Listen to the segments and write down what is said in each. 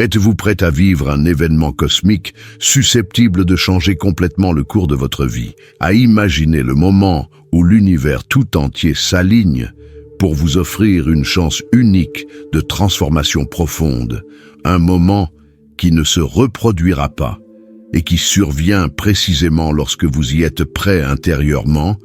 Êtes-vous prêt à vivre un événement cosmique susceptible de changer complètement le cours de votre vie, à imaginer le moment où l'univers tout entier s'aligne pour vous offrir une chance unique de transformation profonde, un moment qui ne se reproduira pas et qui survient précisément lorsque vous y êtes prêt intérieurement,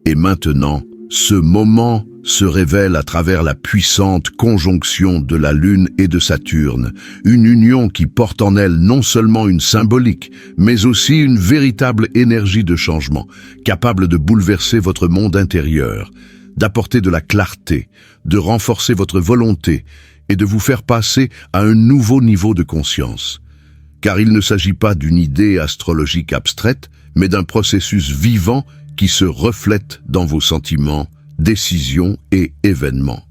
et maintenant, ce moment se révèle à travers la puissante conjonction de la Lune et de Saturne, une union qui porte en elle non seulement une symbolique, mais aussi une véritable énergie de changement, capable de bouleverser votre monde intérieur, d'apporter de la clarté, de renforcer votre volonté et de vous faire passer à un nouveau niveau de conscience. Car il ne s'agit pas d'une idée astrologique abstraite, mais d'un processus vivant qui se reflète dans vos sentiments, décisions et événements.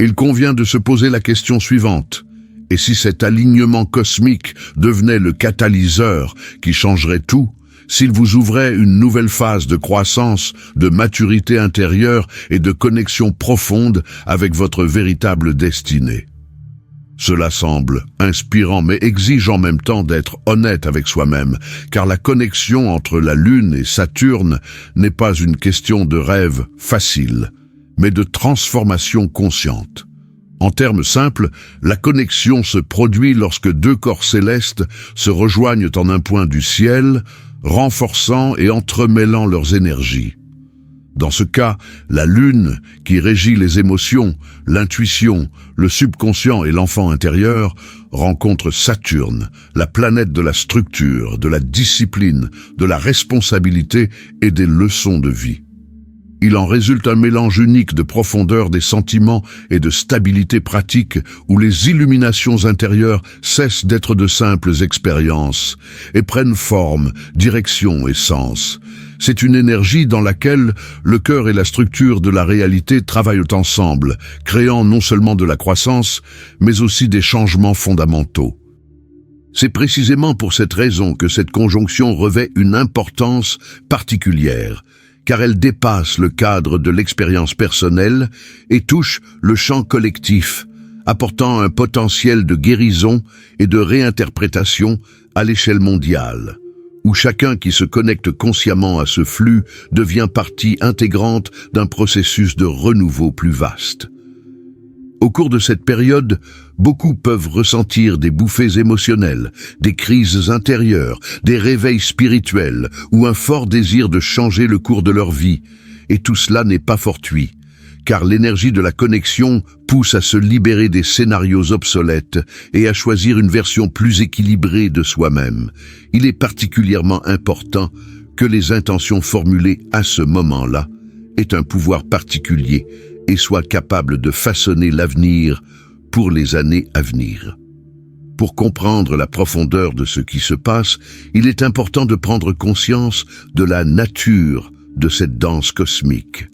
Il convient de se poser la question suivante. Et si cet alignement cosmique devenait le catalyseur qui changerait tout, s'il vous ouvrait une nouvelle phase de croissance, de maturité intérieure et de connexion profonde avec votre véritable destinée? Cela semble inspirant mais exige en même temps d'être honnête avec soi-même, car la connexion entre la Lune et Saturne n'est pas une question de rêve facile, mais de transformation consciente. En termes simples, la connexion se produit lorsque deux corps célestes se rejoignent en un point du ciel, renforçant et entremêlant leurs énergies. Dans ce cas, la Lune, qui régit les émotions, l'intuition, le subconscient et l'enfant intérieur, rencontre Saturne, la planète de la structure, de la discipline, de la responsabilité et des leçons de vie. Il en résulte un mélange unique de profondeur des sentiments et de stabilité pratique où les illuminations intérieures cessent d'être de simples expériences et prennent forme, direction et sens. C'est une énergie dans laquelle le cœur et la structure de la réalité travaillent ensemble, créant non seulement de la croissance, mais aussi des changements fondamentaux. C'est précisément pour cette raison que cette conjonction revêt une importance particulière, car elle dépasse le cadre de l'expérience personnelle et touche le champ collectif, apportant un potentiel de guérison et de réinterprétation à l'échelle mondiale, où chacun qui se connecte consciemment à ce flux devient partie intégrante d'un processus de renouveau plus vaste. Au cours de cette période, beaucoup peuvent ressentir des bouffées émotionnelles, des crises intérieures, des réveils spirituels ou un fort désir de changer le cours de leur vie. Et tout cela n'est pas fortuit, car l'énergie de la connexion pousse à se libérer des scénarios obsolètes et à choisir une version plus équilibrée de soi-même. Il est particulièrement important que les intentions formulées à ce moment-là aient un pouvoir particulier et soient capables de façonner l'avenir pour les années à venir. Pour comprendre la profondeur de ce qui se passe, il est important de prendre conscience de la nature de cette danse cosmique.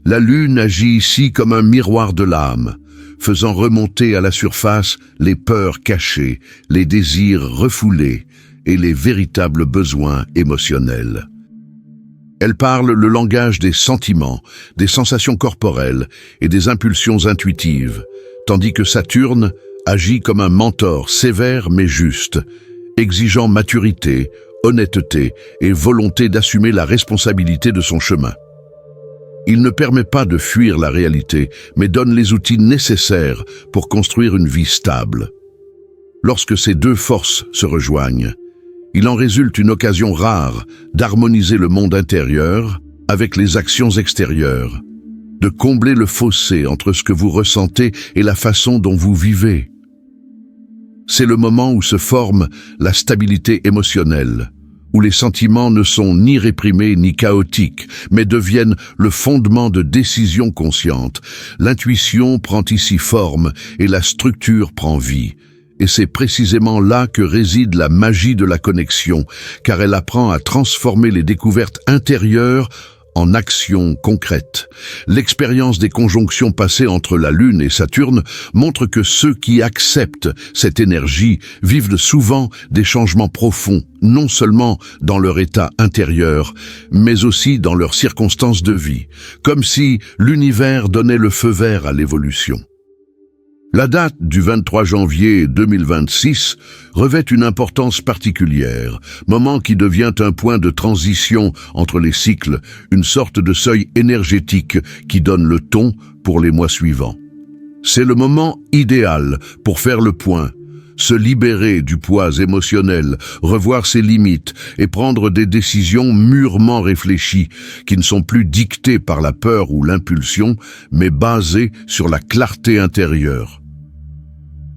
La Lune agit ici comme un miroir de l'âme, faisant remonter à la surface les peurs cachées, les désirs refoulés et les véritables besoins émotionnels. Elle parle le langage des sentiments, des sensations corporelles et des impulsions intuitives, tandis que Saturne agit comme un mentor sévère mais juste, exigeant maturité, honnêteté et volonté d'assumer la responsabilité de son chemin. Il ne permet pas de fuir la réalité, mais donne les outils nécessaires pour construire une vie stable. Lorsque ces deux forces se rejoignent, il en résulte une occasion rare d'harmoniser le monde intérieur avec les actions extérieures, de combler le fossé entre ce que vous ressentez et la façon dont vous vivez. C'est le moment où se forme la stabilité émotionnelle, où les sentiments ne sont ni réprimés ni chaotiques, mais deviennent le fondement de décisions conscientes. L'intuition prend ici forme et la structure prend vie. Et c'est précisément là que réside la magie de la connexion, car elle apprend à transformer les découvertes intérieures en actions concrètes. L'expérience des conjonctions passées entre la Lune et Saturne montre que ceux qui acceptent cette énergie vivent souvent des changements profonds, non seulement dans leur état intérieur, mais aussi dans leurs circonstances de vie, comme si l'univers donnait le feu vert à l'évolution. La date du 23 janvier 2026 revêt une importance particulière, moment qui devient un point de transition entre les cycles, une sorte de seuil énergétique qui donne le ton pour les mois suivants. C'est le moment idéal pour faire le point, se libérer du poids émotionnel, revoir ses limites et prendre des décisions mûrement réfléchies qui ne sont plus dictées par la peur ou l'impulsion, mais basées sur la clarté intérieure.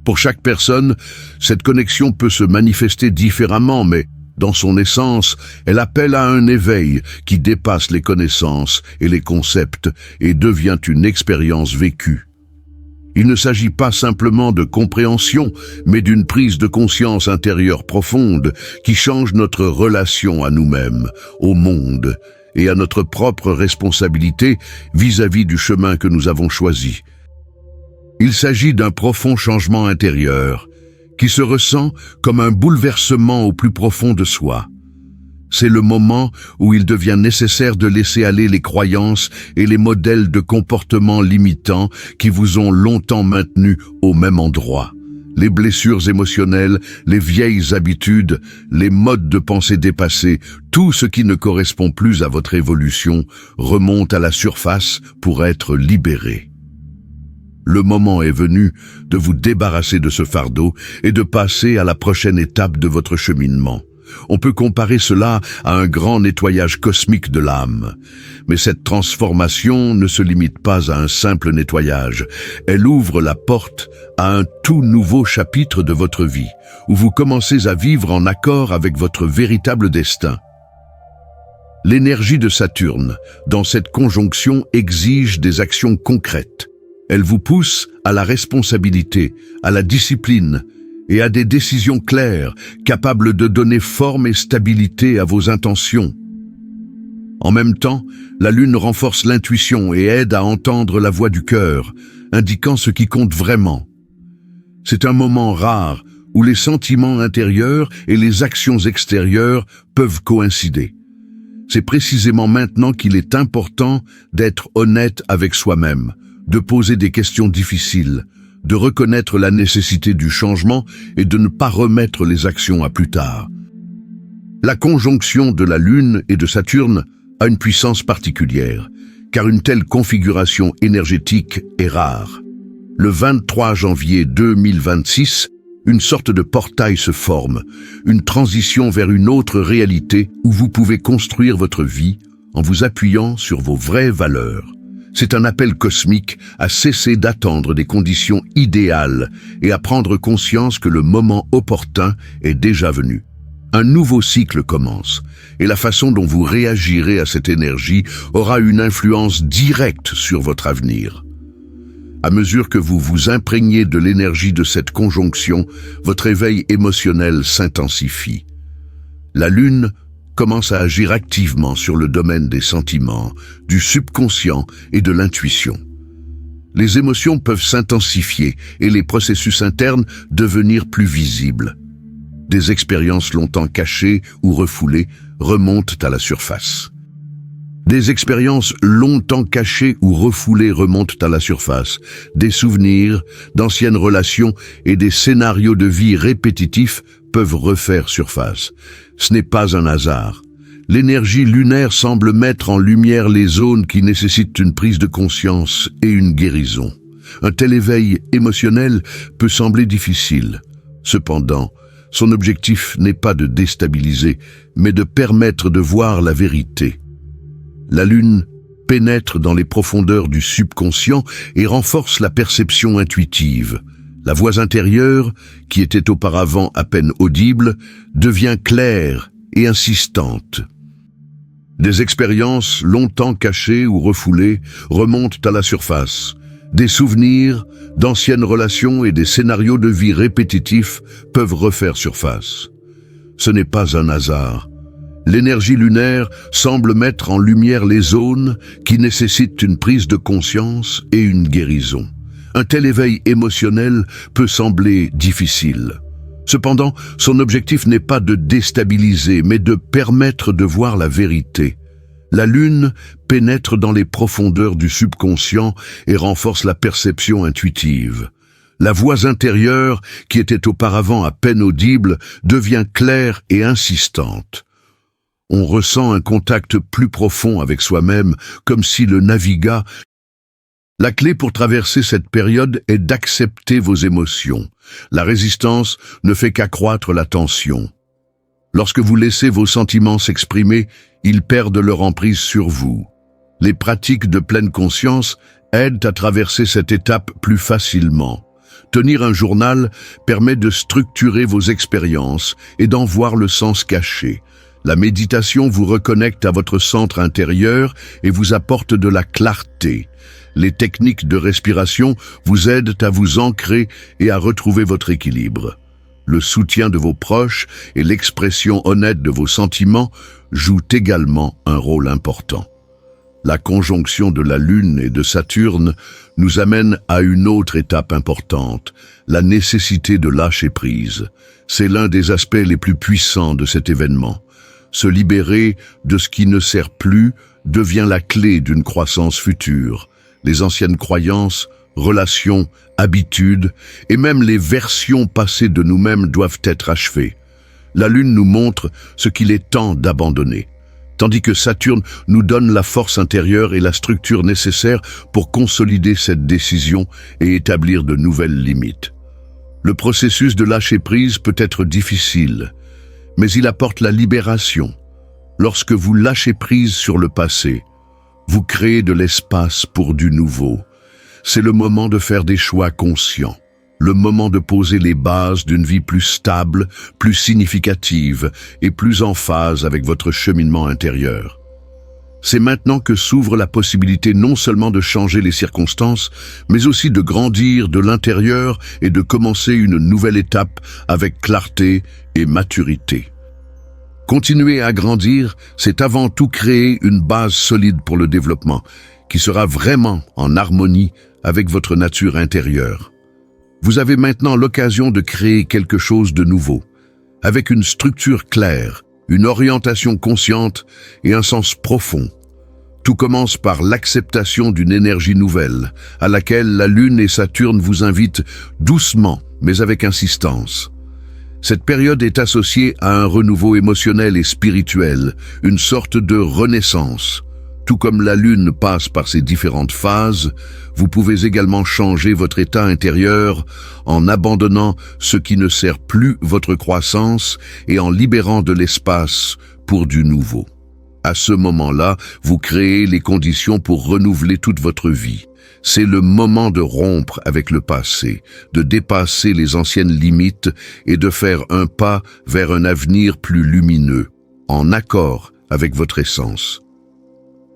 Pour chaque personne, cette connexion peut se manifester différemment, mais dans son essence, elle appelle à un éveil qui dépasse les connaissances et les concepts et devient une expérience vécue. Il ne s'agit pas simplement de compréhension, mais d'une prise de conscience intérieure profonde qui change notre relation à nous-mêmes, au monde et à notre propre responsabilité vis-à-vis du chemin que nous avons choisi. Il s'agit d'un profond changement intérieur qui se ressent comme un bouleversement au plus profond de soi. C'est le moment où il devient nécessaire de laisser aller les croyances et les modèles de comportement limitants qui vous ont longtemps maintenu au même endroit. Les blessures émotionnelles, les vieilles habitudes, les modes de pensée dépassés, tout ce qui ne correspond plus à votre évolution remonte à la surface pour être libéré. Le moment est venu de vous débarrasser de ce fardeau et de passer à la prochaine étape de votre cheminement. On peut comparer cela à un grand nettoyage cosmique de l'âme. Mais cette transformation ne se limite pas à un simple nettoyage. Elle ouvre la porte à un tout nouveau chapitre de votre vie, où vous commencez à vivre en accord avec votre véritable destin. L'énergie de Saturne, dans cette conjonction, exige des actions concrètes. Elle vous pousse à la responsabilité, à la discipline et à des décisions claires, capables de donner forme et stabilité à vos intentions. En même temps, la Lune renforce l'intuition et aide à entendre la voix du cœur, indiquant ce qui compte vraiment. C'est un moment rare où les sentiments intérieurs et les actions extérieures peuvent coïncider. C'est précisément maintenant qu'il est important d'être honnête avec soi-même, de poser des questions difficiles, de reconnaître la nécessité du changement et de ne pas remettre les actions à plus tard. La conjonction de la Lune et de Saturne a une puissance particulière, car une telle configuration énergétique est rare. Le 23 janvier 2026, une sorte de portail se forme, une transition vers une autre réalité où vous pouvez construire votre vie en vous appuyant sur vos vraies valeurs. C'est un appel cosmique à cesser d'attendre des conditions idéales et à prendre conscience que le moment opportun est déjà venu. Un nouveau cycle commence, et la façon dont vous réagirez à cette énergie aura une influence directe sur votre avenir. À mesure que vous vous imprégnez de l'énergie de cette conjonction, votre éveil émotionnel s'intensifie. La Lune commence à agir activement sur le domaine des sentiments, du subconscient et de l'intuition. Les émotions peuvent s'intensifier et les processus internes devenir plus visibles. Des expériences longtemps cachées ou refoulées remontent à la surface. Des expériences longtemps cachées ou refoulées remontent à la surface. Des souvenirs, d'anciennes relations et des scénarios de vie répétitifs peuvent refaire surface. Ce n'est pas un hasard. L'énergie lunaire semble mettre en lumière les zones qui nécessitent une prise de conscience et une guérison. Un tel éveil émotionnel peut sembler difficile. Cependant, son objectif n'est pas de déstabiliser, mais de permettre de voir la vérité. La Lune pénètre dans les profondeurs du subconscient et renforce la perception intuitive. La voix intérieure, qui était auparavant à peine audible, devient claire et insistante. Des expériences longtemps cachées ou refoulées remontent à la surface. Des souvenirs, d'anciennes relations et des scénarios de vie répétitifs peuvent refaire surface. Ce n'est pas un hasard. L'énergie lunaire semble mettre en lumière les zones qui nécessitent une prise de conscience et une guérison. Un tel éveil émotionnel peut sembler difficile. Cependant, son objectif n'est pas de déstabiliser, mais de permettre de voir la vérité. La Lune pénètre dans les profondeurs du subconscient et renforce la perception intuitive. La voix intérieure, qui était auparavant à peine audible, devient claire et insistante. On ressent un contact plus profond avec soi-même, comme si le naviguât. La clé pour traverser cette période est d'accepter vos émotions. La résistance ne fait qu'accroître la tension. Lorsque vous laissez vos sentiments s'exprimer, ils perdent leur emprise sur vous. Les pratiques de pleine conscience aident à traverser cette étape plus facilement. Tenir un journal permet de structurer vos expériences et d'en voir le sens caché. La méditation vous reconnecte à votre centre intérieur et vous apporte de la clarté. Les techniques de respiration vous aident à vous ancrer et à retrouver votre équilibre. Le soutien de vos proches et l'expression honnête de vos sentiments jouent également un rôle important. La conjonction de la Lune et de Saturne nous amène à une autre étape importante, la nécessité de lâcher prise. C'est l'un des aspects les plus puissants de cet événement. Se libérer de ce qui ne sert plus devient la clé d'une croissance future. Les anciennes croyances, relations, habitudes et même les versions passées de nous-mêmes doivent être achevées. La Lune nous montre ce qu'il est temps d'abandonner, tandis que Saturne nous donne la force intérieure et la structure nécessaire pour consolider cette décision et établir de nouvelles limites. Le processus de lâcher prise peut être difficile, mais il apporte la libération. Lorsque vous lâchez prise sur le passé, vous créez de l'espace pour du nouveau. C'est le moment de faire des choix conscients, le moment de poser les bases d'une vie plus stable, plus significative et plus en phase avec votre cheminement intérieur. C'est maintenant que s'ouvre la possibilité non seulement de changer les circonstances, mais aussi de grandir de l'intérieur et de commencer une nouvelle étape avec clarté et maturité. Continuer à grandir, c'est avant tout créer une base solide pour le développement, qui sera vraiment en harmonie avec votre nature intérieure. Vous avez maintenant l'occasion de créer quelque chose de nouveau, avec une structure claire, une orientation consciente et un sens profond. Tout commence par l'acceptation d'une énergie nouvelle, à laquelle la Lune et Saturne vous invitent doucement, mais avec insistance. Cette période est associée à un renouveau émotionnel et spirituel, une sorte de renaissance. Tout comme la Lune passe par ses différentes phases, vous pouvez également changer votre état intérieur en abandonnant ce qui ne sert plus votre croissance et en libérant de l'espace pour du nouveau. À ce moment-là, vous créez les conditions pour renouveler toute votre vie. C'est le moment de rompre avec le passé, de dépasser les anciennes limites et de faire un pas vers un avenir plus lumineux, en accord avec votre essence.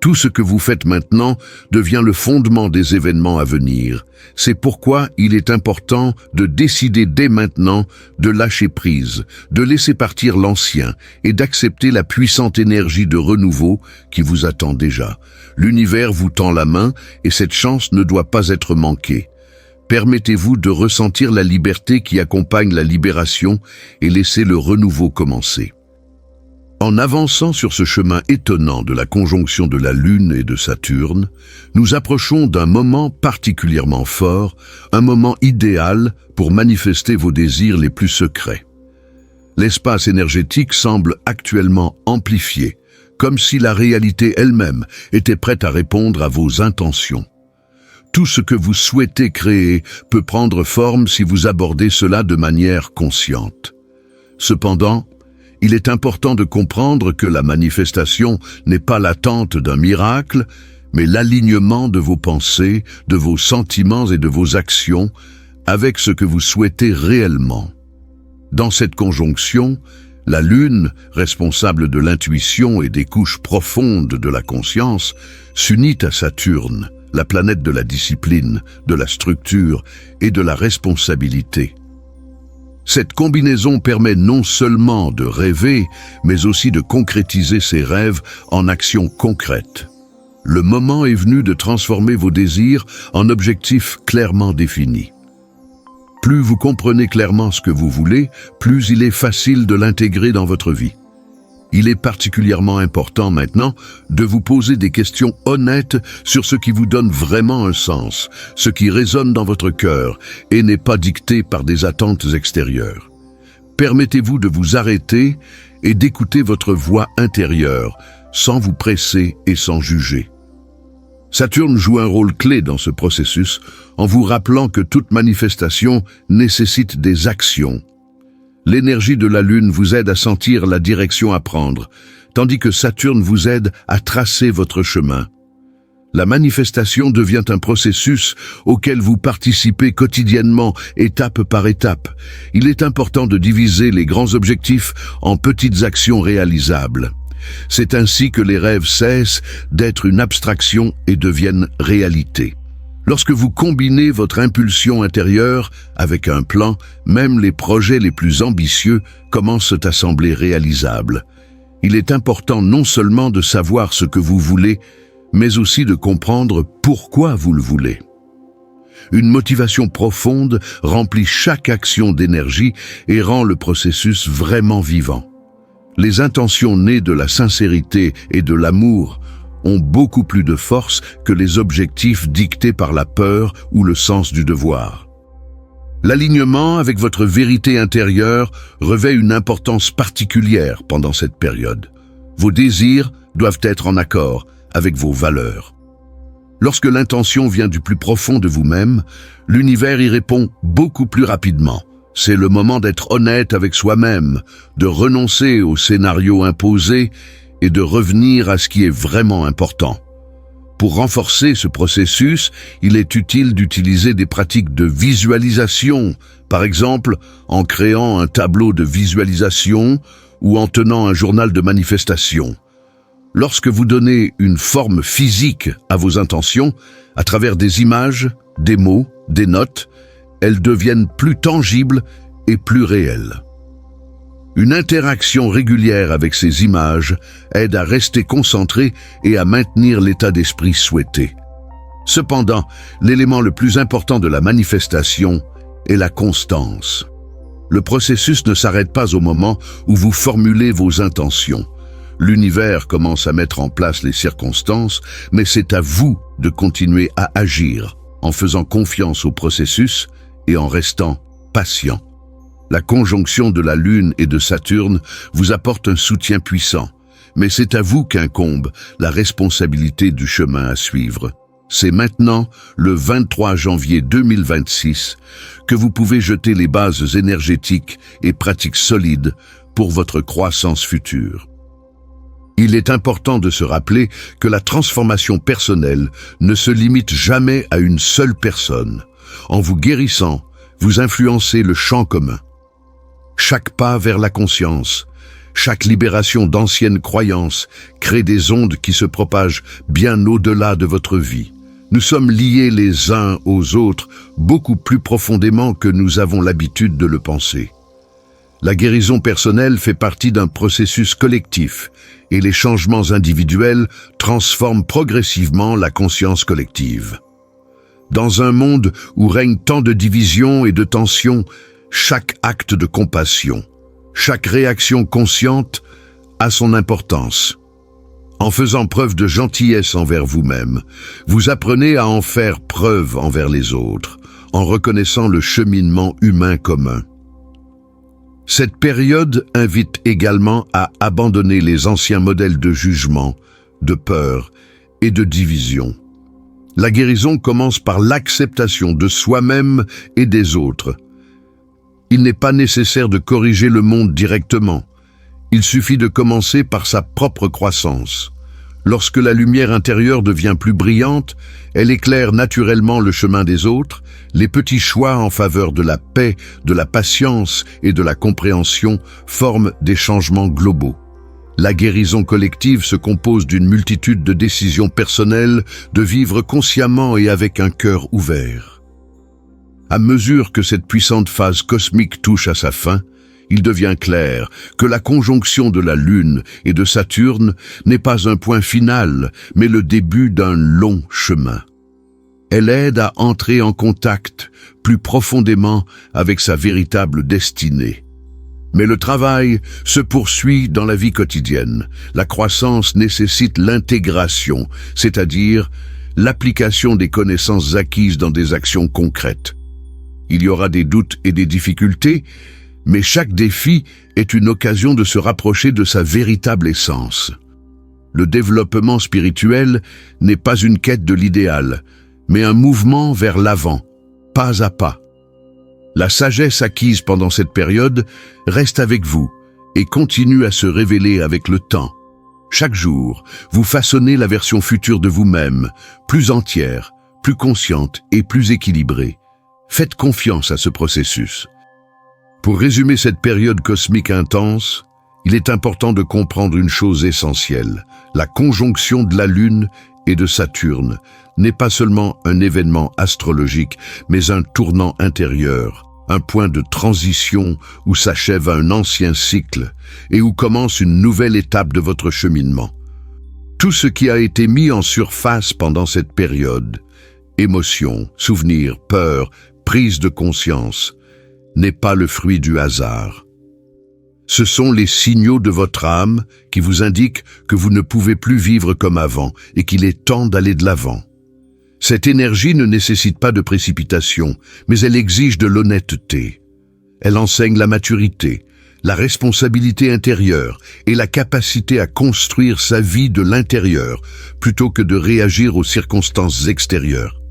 Tout ce que vous faites maintenant devient le fondement des événements à venir. C'est pourquoi il est important de décider dès maintenant de lâcher prise, de laisser partir l'ancien et d'accepter la puissante énergie de renouveau qui vous attend déjà. L'univers vous tend la main et cette chance ne doit pas être manquée. Permettez-vous de ressentir la liberté qui accompagne la libération et laissez le renouveau commencer. En avançant sur ce chemin étonnant de la conjonction de la Lune et de Saturne, nous approchons d'un moment particulièrement fort, un moment idéal pour manifester vos désirs les plus secrets. L'espace énergétique semble actuellement amplifié, comme si la réalité elle-même était prête à répondre à vos intentions. Tout ce que vous souhaitez créer peut prendre forme si vous abordez cela de manière consciente. Cependant, il est important de comprendre que la manifestation n'est pas l'attente d'un miracle, mais l'alignement de vos pensées, de vos sentiments et de vos actions avec ce que vous souhaitez réellement. Dans cette conjonction, la Lune, responsable de l'intuition et des couches profondes de la conscience, s'unit à Saturne, la planète de la discipline, de la structure et de la responsabilité. Cette combinaison permet non seulement de rêver, mais aussi de concrétiser ses rêves en actions concrètes. Le moment est venu de transformer vos désirs en objectifs clairement définis. Plus vous comprenez clairement ce que vous voulez, plus il est facile de l'intégrer dans votre vie. Il est particulièrement important maintenant de vous poser des questions honnêtes sur ce qui vous donne vraiment un sens, ce qui résonne dans votre cœur et n'est pas dicté par des attentes extérieures. Permettez-vous de vous arrêter et d'écouter votre voix intérieure, sans vous presser et sans juger. Saturne joue un rôle clé dans ce processus en vous rappelant que toute manifestation nécessite des actions. L'énergie de la Lune vous aide à sentir la direction à prendre, tandis que Saturne vous aide à tracer votre chemin. La manifestation devient un processus auquel vous participez quotidiennement, étape par étape. Il est important de diviser les grands objectifs en petites actions réalisables. C'est ainsi que les rêves cessent d'être une abstraction et deviennent réalité. Lorsque vous combinez votre impulsion intérieure avec un plan, même les projets les plus ambitieux commencent à sembler réalisables. Il est important non seulement de savoir ce que vous voulez, mais aussi de comprendre pourquoi vous le voulez. Une motivation profonde remplit chaque action d'énergie et rend le processus vraiment vivant. Les intentions nées de la sincérité et de l'amour ont beaucoup plus de force que les objectifs dictés par la peur ou le sens du devoir. L'alignement avec votre vérité intérieure revêt une importance particulière pendant cette période. Vos désirs doivent être en accord avec vos valeurs. Lorsque l'intention vient du plus profond de vous-même, l'univers y répond beaucoup plus rapidement. C'est le moment d'être honnête avec soi-même, de renoncer aux scénarios imposés et de revenir à ce qui est vraiment important. Pour renforcer ce processus, il est utile d'utiliser des pratiques de visualisation, par exemple en créant un tableau de visualisation ou en tenant un journal de manifestation. Lorsque vous donnez une forme physique à vos intentions, à travers des images, des mots, des notes, elles deviennent plus tangibles et plus réelles. Une interaction régulière avec ces images aide à rester concentré et à maintenir l'état d'esprit souhaité. Cependant, l'élément le plus important de la manifestation est la constance. Le processus ne s'arrête pas au moment où vous formulez vos intentions. L'univers commence à mettre en place les circonstances, mais c'est à vous de continuer à agir en faisant confiance au processus et en restant patient. La conjonction de la Lune et de Saturne vous apporte un soutien puissant, mais c'est à vous qu'incombe la responsabilité du chemin à suivre. C'est maintenant, le 23 janvier 2026, que vous pouvez jeter les bases énergétiques et pratiques solides pour votre croissance future. Il est important de se rappeler que la transformation personnelle ne se limite jamais à une seule personne. En vous guérissant, vous influencez le champ commun. Chaque pas vers la conscience, chaque libération d'anciennes croyances crée des ondes qui se propagent bien au-delà de votre vie. Nous sommes liés les uns aux autres beaucoup plus profondément que nous avons l'habitude de le penser. La guérison personnelle fait partie d'un processus collectif et les changements individuels transforment progressivement la conscience collective. Dans un monde où règne tant de divisions et de tensions, chaque acte de compassion, chaque réaction consciente a son importance. En faisant preuve de gentillesse envers vous-même, vous apprenez à en faire preuve envers les autres, en reconnaissant le cheminement humain commun. Cette période invite également à abandonner les anciens modèles de jugement, de peur et de division. La guérison commence par l'acceptation de soi-même et des autres. Il n'est pas nécessaire de corriger le monde directement. Il suffit de commencer par sa propre croissance. Lorsque la lumière intérieure devient plus brillante, elle éclaire naturellement le chemin des autres. Les petits choix en faveur de la paix, de la patience et de la compréhension forment des changements globaux. La guérison collective se compose d'une multitude de décisions personnelles, de vivre consciemment et avec un cœur ouvert. À mesure que cette puissante phase cosmique touche à sa fin, il devient clair que la conjonction de la Lune et de Saturne n'est pas un point final, mais le début d'un long chemin. Elle aide à entrer en contact plus profondément avec sa véritable destinée. Mais le travail se poursuit dans la vie quotidienne. La croissance nécessite l'intégration, c'est-à-dire l'application des connaissances acquises dans des actions concrètes. Il y aura des doutes et des difficultés, mais chaque défi est une occasion de se rapprocher de sa véritable essence. Le développement spirituel n'est pas une quête de l'idéal, mais un mouvement vers l'avant, pas à pas. La sagesse acquise pendant cette période reste avec vous et continue à se révéler avec le temps. Chaque jour, vous façonnez la version future de vous-même, plus entière, plus consciente et plus équilibrée. Faites confiance à ce processus. Pour résumer cette période cosmique intense, il est important de comprendre une chose essentielle. La conjonction de la Lune et de Saturne n'est pas seulement un événement astrologique, mais un tournant intérieur, un point de transition où s'achève un ancien cycle et où commence une nouvelle étape de votre cheminement. Tout ce qui a été mis en surface pendant cette période, émotions, souvenirs, peurs, prise de conscience, n'est pas le fruit du hasard. Ce sont les signaux de votre âme qui vous indiquent que vous ne pouvez plus vivre comme avant et qu'il est temps d'aller de l'avant. Cette énergie ne nécessite pas de précipitation, mais elle exige de l'honnêteté. Elle enseigne la maturité, la responsabilité intérieure et la capacité à construire sa vie de l'intérieur plutôt que de réagir aux circonstances extérieures.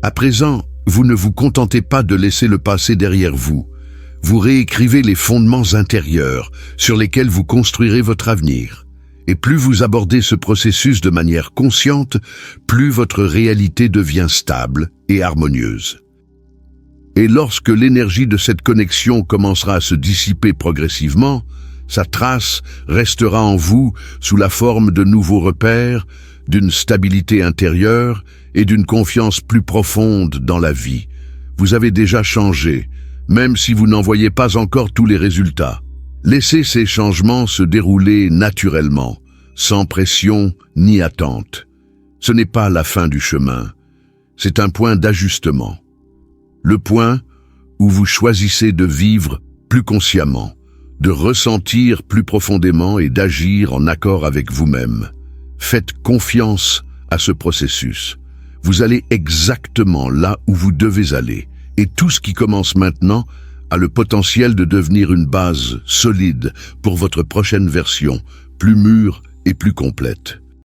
À présent, vous ne vous contentez pas de laisser le passé derrière vous. Vous réécrivez les fondements intérieurs sur lesquels vous construirez votre avenir. Et plus vous abordez ce processus de manière consciente, plus votre réalité devient stable et harmonieuse. Et lorsque l'énergie de cette connexion commencera à se dissiper progressivement, sa trace restera en vous sous la forme de nouveaux repères, d'une stabilité intérieure et d'une confiance plus profonde dans la vie. Vous avez déjà changé, même si vous n'en voyez pas encore tous les résultats. Laissez ces changements se dérouler naturellement, sans pression ni attente. Ce n'est pas la fin du chemin, c'est un point d'ajustement. Le point où vous choisissez de vivre plus consciemment, de ressentir plus profondément et d'agir en accord avec vous-même. Faites confiance à ce processus. Vous allez exactement là où vous devez aller. Et tout ce qui commence maintenant a le potentiel de devenir une base solide pour votre prochaine version, plus mûre et plus complète.